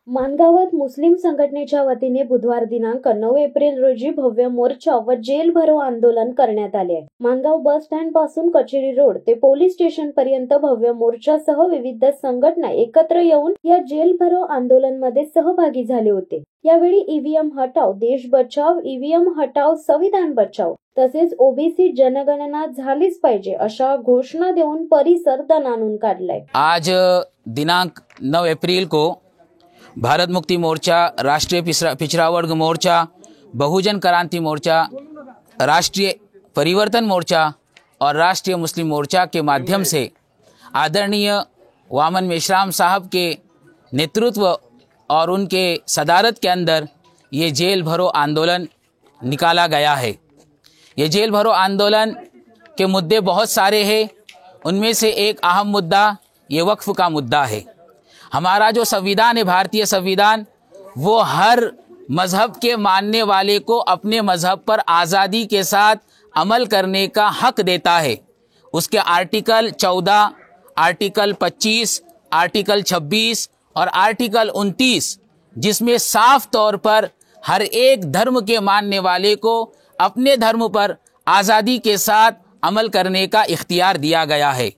माणगावात मुस्लिम संघटनेच्या वतीने बुधवार दिनांक 9 एप्रिल रोजी भव्य मोर्चा व जेल भरो आंदोलन करण्यात आले आहे। माणगाव बस स्टँड पासून कचेरी रोड ते पोलीस स्टेशन पर्यंत भव्य मोर्चासह विविध संघटना एकत्र येऊन या जेल भरो आंदोलन मध्ये सहभागी झाले होते। यावेळी ईव्हीएम हटाव देश बचाव, ईव्हीएम हटाव संविधान बचाव तसेच ओबीसी जनगणना झालीच पाहिजे अशा घोषणा देऊन परिसर दणाणून काढलाय। आज दिनांक 9 अप्रैल को भारत मुक्ति मोर्चा, राष्ट्रीय पिछड़ा वर्ग मोर्चा, बहुजन क्रांति मोर्चा, राष्ट्रीय परिवर्तन मोर्चा और राष्ट्रीय मुस्लिम मोर्चा के माध्यम से आदरणीय वामन मेश्राम साहब के नेतृत्व और उनके सदारत के अंदर ये जेल भरो आंदोलन निकाला गया है। ये जेल भरो आंदोलन के मुद्दे बहुत सारे हैं। उनमें से एक अहम मुद्दा ये वक्फ का मुद्दा है। हमारा जो संविधान है, भारतीय संविधान, वो हर मज़हब के मानने वाले को अपने मज़हब पर आज़ादी के साथ अमल करने का हक देता है। उसके आर्टिकल 14, आर्टिकल 25, आर्टिकल 26 और आर्टिकल 29, जिसमें साफ तौर पर हर एक धर्म के मानने वाले को अपने धर्म पर आज़ादी के साथ अमल करने का इख्तियार दिया गया है।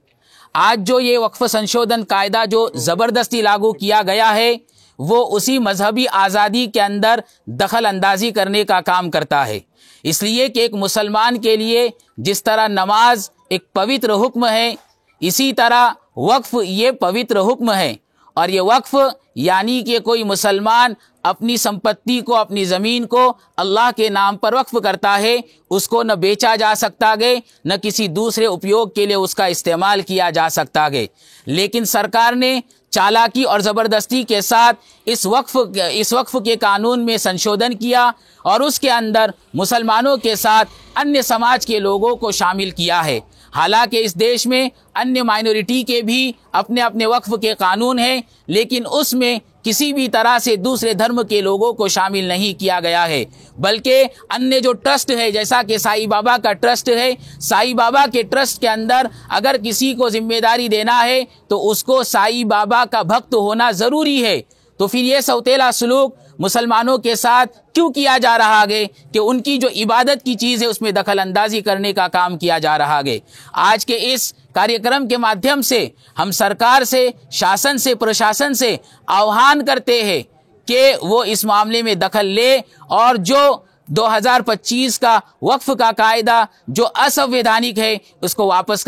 आज जो ये वक्फ संशोधन कायदा जो ज़बरदस्ती लागू किया गया है, वो उसी मजहबी आज़ादी के अंदर दखल अंदाजी करने का काम करता है। इसलिए कि एक मुसलमान के लिए जिस तरह नमाज एक पवित्र हुक्म है, इसी तरह वक्फ ये पवित्र हुक्म है। और ये वक्फ यानी कि कोई मुसलमान अपनी संपत्ति को, अपनी ज़मीन को अल्लाह के नाम पर वक्फ करता है, उसको न बेचा जा सकता है, न किसी दूसरे उपयोग के लिए उसका इस्तेमाल किया जा सकता है। लेकिन सरकार ने चालाकी और ज़बरदस्ती के साथ इस वक्फ के कानून में संशोधन किया और उसके अंदर मुसलमानों के साथ अन्य समाज के लोगों को शामिल किया है। हालांकि इस देश में अन्य माइनॉरिटी के भी अपने अपने वक्फ के कानून हैं, लेकिन उसमें किसी भी तरह से दूसरे धर्म के लोगों को शामिल नहीं किया गया है। बल्कि अन्य जो ट्रस्ट है, जैसा कि साईं बाबा का ट्रस्ट है, साईं बाबा के ट्रस्ट के अंदर अगर किसी को जिम्मेदारी देना है तो उसको साईं बाबा का भक्त होना ज़रूरी है। तो फिर ये सौतेला सलूक मुसलमानों के साथ क्यों किया जा रहा है कि उनकी जो इबादत की चीज़ है उसमें दखल अंदाजी करने का काम किया जा रहा है। आज के इस कार्यक्रम के माध्यम से हम सरकार से, शासन से, प्रशासन से आह्वान करते हैं कि वो इस मामले में दखल ले और जो 2025 का वक्फ का कायदा जो असंवैधानिक है उसको वापस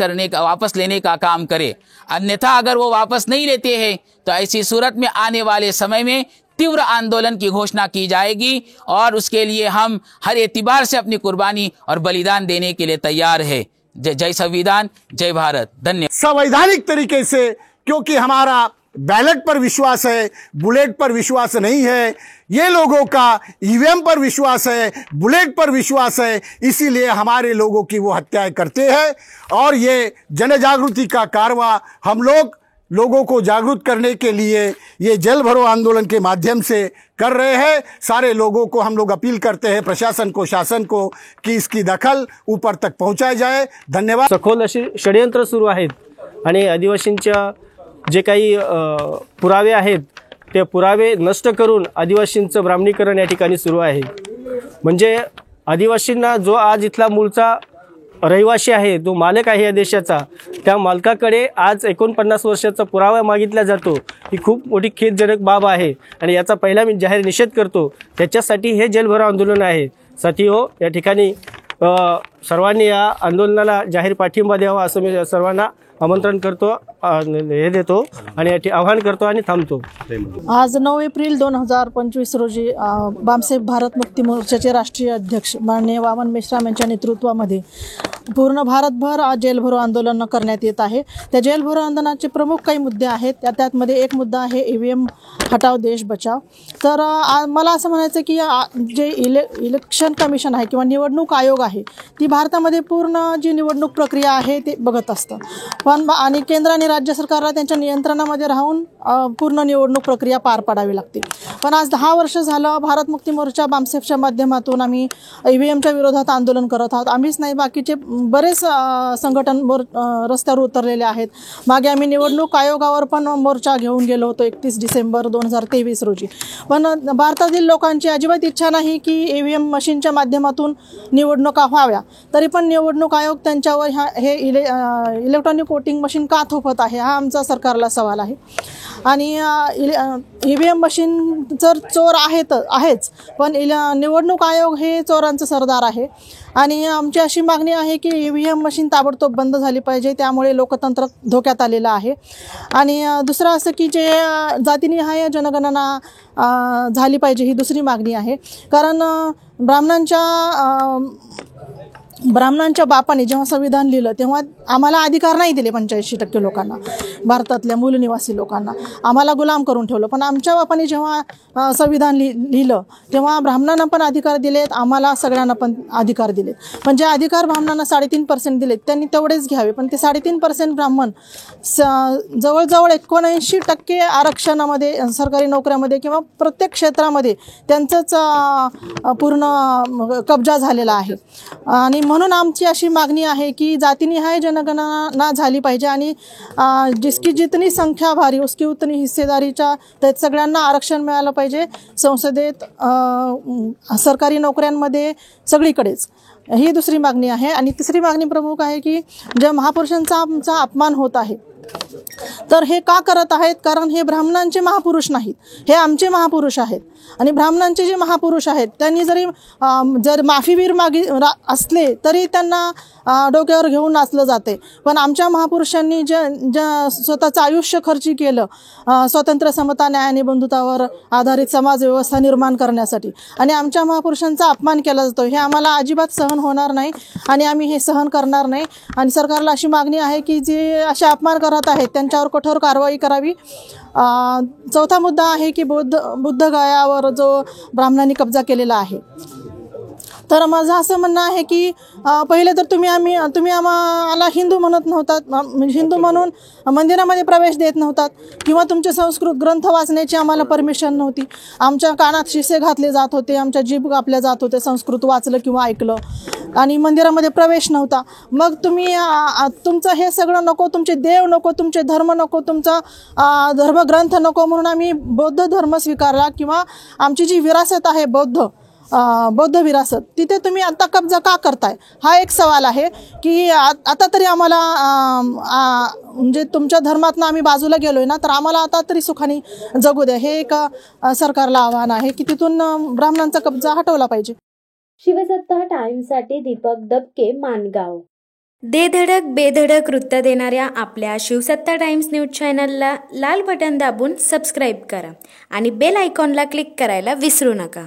लेने का काम करे। अन्यथा अगर वो वापस नहीं लेते हैं तो ऐसी सूरत में आने वाले समय में तीव्र आंदोलन की घोषणा की जाएगी और उसके लिए हम हर एतबार से अपनी कुर्बानी और बलिदान देने के लिए तैयार है। जय संविधान, जय भारत। धन्यवाद। संवैधानिक तरीके से, क्योंकि हमारा बैलेट पर विश्वास है, बुलेट पर विश्वास नहीं है। ये लोगों का ईवीएम पर विश्वास है, बुलेट पर विश्वास है, इसीलिए हमारे लोगों की वो हत्याएं करते हैं। और ये जन जागृति का कारवा हम लोगों को जागरूक करने के लिए ये जेल भरो आंदोलन के माध्यम से कर रहे हैं। सारे लोगों को हम लोग अपील करते हैं, प्रशासन को, शासन को, कि इसकी दखल ऊपर तक पहुंचाई जाए। धन्यवाद। सखोल अशी षडयंत्र सुरू आहेत आणि आदिवासींच्या जे काही पुरावे आहेत ते पुरावे नष्ट करून आदिवासींचं ब्राह्मणीकरण या ठिकाणी सुरू आहे। म्हणजे आदिवासींना जो आज इथला मूळचा रहिवासी आहे, जो मालक आहे या देशाचा, त्या मालकाकडे आज 49 वर्षाचा पुरावा मागितला जातो, ही खूप मोठी खेदजनक बाब आहे आणि याचा पहिला मी जाहीर निषेध करतो। त्याच्यासाठी हे जेल भरो आंदोलन आहे। साथीहो, या ठिकाणी सर्वांनी या आंदोलनाला जाहीर पाठिंबा द्यावा असं मी सर्वांना आमंत्रण करतो, हे देतो आणि आवाहन करतो आणि थांबतो। आज 9 एप्रिल 2025 रोजी बामसेफ भारत मुक्ती मोर्चाचे राष्ट्रीय अध्यक्ष माननीय वामन मेश्राम यांच्या नेतृत्वामध्ये पूर्ण भारतभर जेल भरो आंदोलन करण्यात येत आहे। त्या जेल भरो आंदोलनाचे प्रमुख काही मुद्दे आहेत। त्यामध्ये एक मुद्दा आहे ईव्हीएम हटाव देश बचाव। तर मला असं म्हणायचं की जे इलेक्शन कमिशन आहे किंवा निवडणूक आयोग आहे, ती भारतामध्ये पूर्ण जी निवडणूक प्रक्रिया आहे ते बघत असतं, पण आणि केंद्र आणि राज्य सरकारला त्यांच्या नियंत्रणामध्ये राहून पूर्ण निवडणूक प्रक्रिया पार पाडावी लागते. पण आज 10 वर्ष झालं भारत मुक्ती मोर्चा बामसेफच्या माध्यमातून आम्ही EVMच्या विरोधात आंदोलन करत आहोत. आम्हीच नाही, बाकीचे बरेच संघटन रस्त्यावर उतरलेले आहेत. मागे आम्ही निवडणूक आयोगावर पण मोर्चा घेऊन गेलो होतो 31 डिसेंबर 2023 रोजी. पण भारतातील लोकांची अजिबात इच्छा नाही की EVM मशीनच्या माध्यमातून निवडणुका व्हाव्या. तरी पण निवडणूक आयोग त्यांच्यावर हे इलेक्ट्रॉनिक वोटिंग मशीन का थोपत आहे, हा आमचा सरकारला सवाल आहे. आणि EVM मशीन जर चोर आहेच, पण निवडणूक आयोग हे चोरांचं सरदार आहे. आणि आमची अशी मागणी आहे की EVM मशीन ताबडतोब बंद झाली पाहिजे. त्यामुळे लोकतंत्र धोक्यात आलेलं आहे. आणि दुसरं असं की जे जातीनिहाय जनगणना झाली पाहिजे, ही दुसरी मागणी आहे. कारण ब्राह्मणांच्या बापाने जेव्हा संविधान लिहिलं तेव्हा आम्हाला अधिकार नाही दिले. 85% लोकांना, भारतातल्या मूलनिवासी लोकांना आम्हाला गुलाम करून ठेवलं. पण आमच्या बापाने जेव्हा संविधान लिहिलं तेव्हा ब्राह्मणांना पण अधिकार दिलेत, आम्हाला सगळ्यांना पण अधिकार दिलेत. पण जे अधिकार ब्राह्मणांना 3.5% दिलेत त्यांनी तेवढेच घ्यावे. पण ते 3.5% ब्राह्मण जवळजवळ 79% आरक्षणामध्ये, सरकारी नोकऱ्यामध्ये किंवा प्रत्येक क्षेत्रामध्ये त्यांचंच पूर्ण कब्जा झालेला आहे. आणि म्हणून आमची अशी मागणी आहे की जातीनिहाय जनगणना झाली पाहिजे आणि जिसकी जितनी संख्या भारी उसकी उतनी हिस्सेदारीच्या त्यात सगळ्यांना आरक्षण मिळालं पाहिजे. संसदेत, सरकारी नोकऱ्यांमध्ये, सगळीकडेच. ही दुसरी मागणी आहे. आणि तिसरी मागणी प्रमुख आहे की ज्या महापुरुषांचा आमचा अपमान होत आहे, तर हे का करत आहेत? कारण हे ब्राह्मणांचे महापुरुष नाहीत, हे आमचे महापुरुष आहेत. आणि ब्राह्मणांचे जे महापुरुष आहेत त्यांनी जर माफीवीर असले तरी त्यांना डोक्यावर घेऊन नाचलं जाते. पण आमच्या महापुरुषांनी ज्या स्वतःचं आयुष्य खर्ची केलं स्वातंत्र्य, समता, न्याय आणि बंधुत्वावर आधारित समाज व्यवस्था निर्माण करण्यासाठी, आणि आमच्या महापुरुषांचा अपमान केला जातो, हे आम्हाला अजिबात सहन होणार नाही आणि आम्ही हे सहन करणार नाही. आणि सरकारला अशी मागणी आहे की जे असे अपमान करत आहेत त्यांच्यावर कठोर कारवाई करावी. चौथा मुद्दा आहे की बुद्धगयावर जो ब्राह्मणांनी कब्जा केलेला आहे. तर माझं असं म्हणणं आहे की पहिले तर तुम्ही आम्हाला हिंदू म्हणत नव्हतात, हिंदू म्हणून मंदिरामध्ये प्रवेश देत नव्हतात किंवा तुमचे संस्कृत ग्रंथ वाचण्याची आम्हाला परमिशन नव्हती. आमच्या कानात शिसे घातले जात होते, आमच्या जीभ कापल्या जात होते संस्कृत वाचलं किंवा ऐकलं, आणि मंदिरामध्ये प्रवेश नव्हता. मग तुम्ही तुमचं हे सगळं नको, तुमचे देव नको, तुमचे धर्म नको, तुमचा धर्मग्रंथ नको, म्हणून आम्ही बौद्ध धर्म स्वीकारला. किंवा आमची जी विरासत आहे बौद्ध विरासत, तिथे तुम्ही आता कब्जा का करताय, हा एक सवाल आहे. की आता तरी आम्हाला म्हणजे तुमच्या धर्मातनं आम्ही बाजूला गेलोय ना, तर आम्हाला आता तरी सुखाने जगू द्या, हे एक सरकारला आव्हान आहे की तिथून ब्राह्मणांचा कब्जा हटवला पाहिजे. शिवसत्ता टाइम्ससाठी दीपक दबके, माणगाव. दे धडक बेधडक वृत्त देणाऱ्या आपल्या शिवसत्ता टाइम्स न्यूज चॅनलला लाल बटन दाबून सबस्क्राईब करा आणि बेल आयकॉनला क्लिक करायला विसरू नका.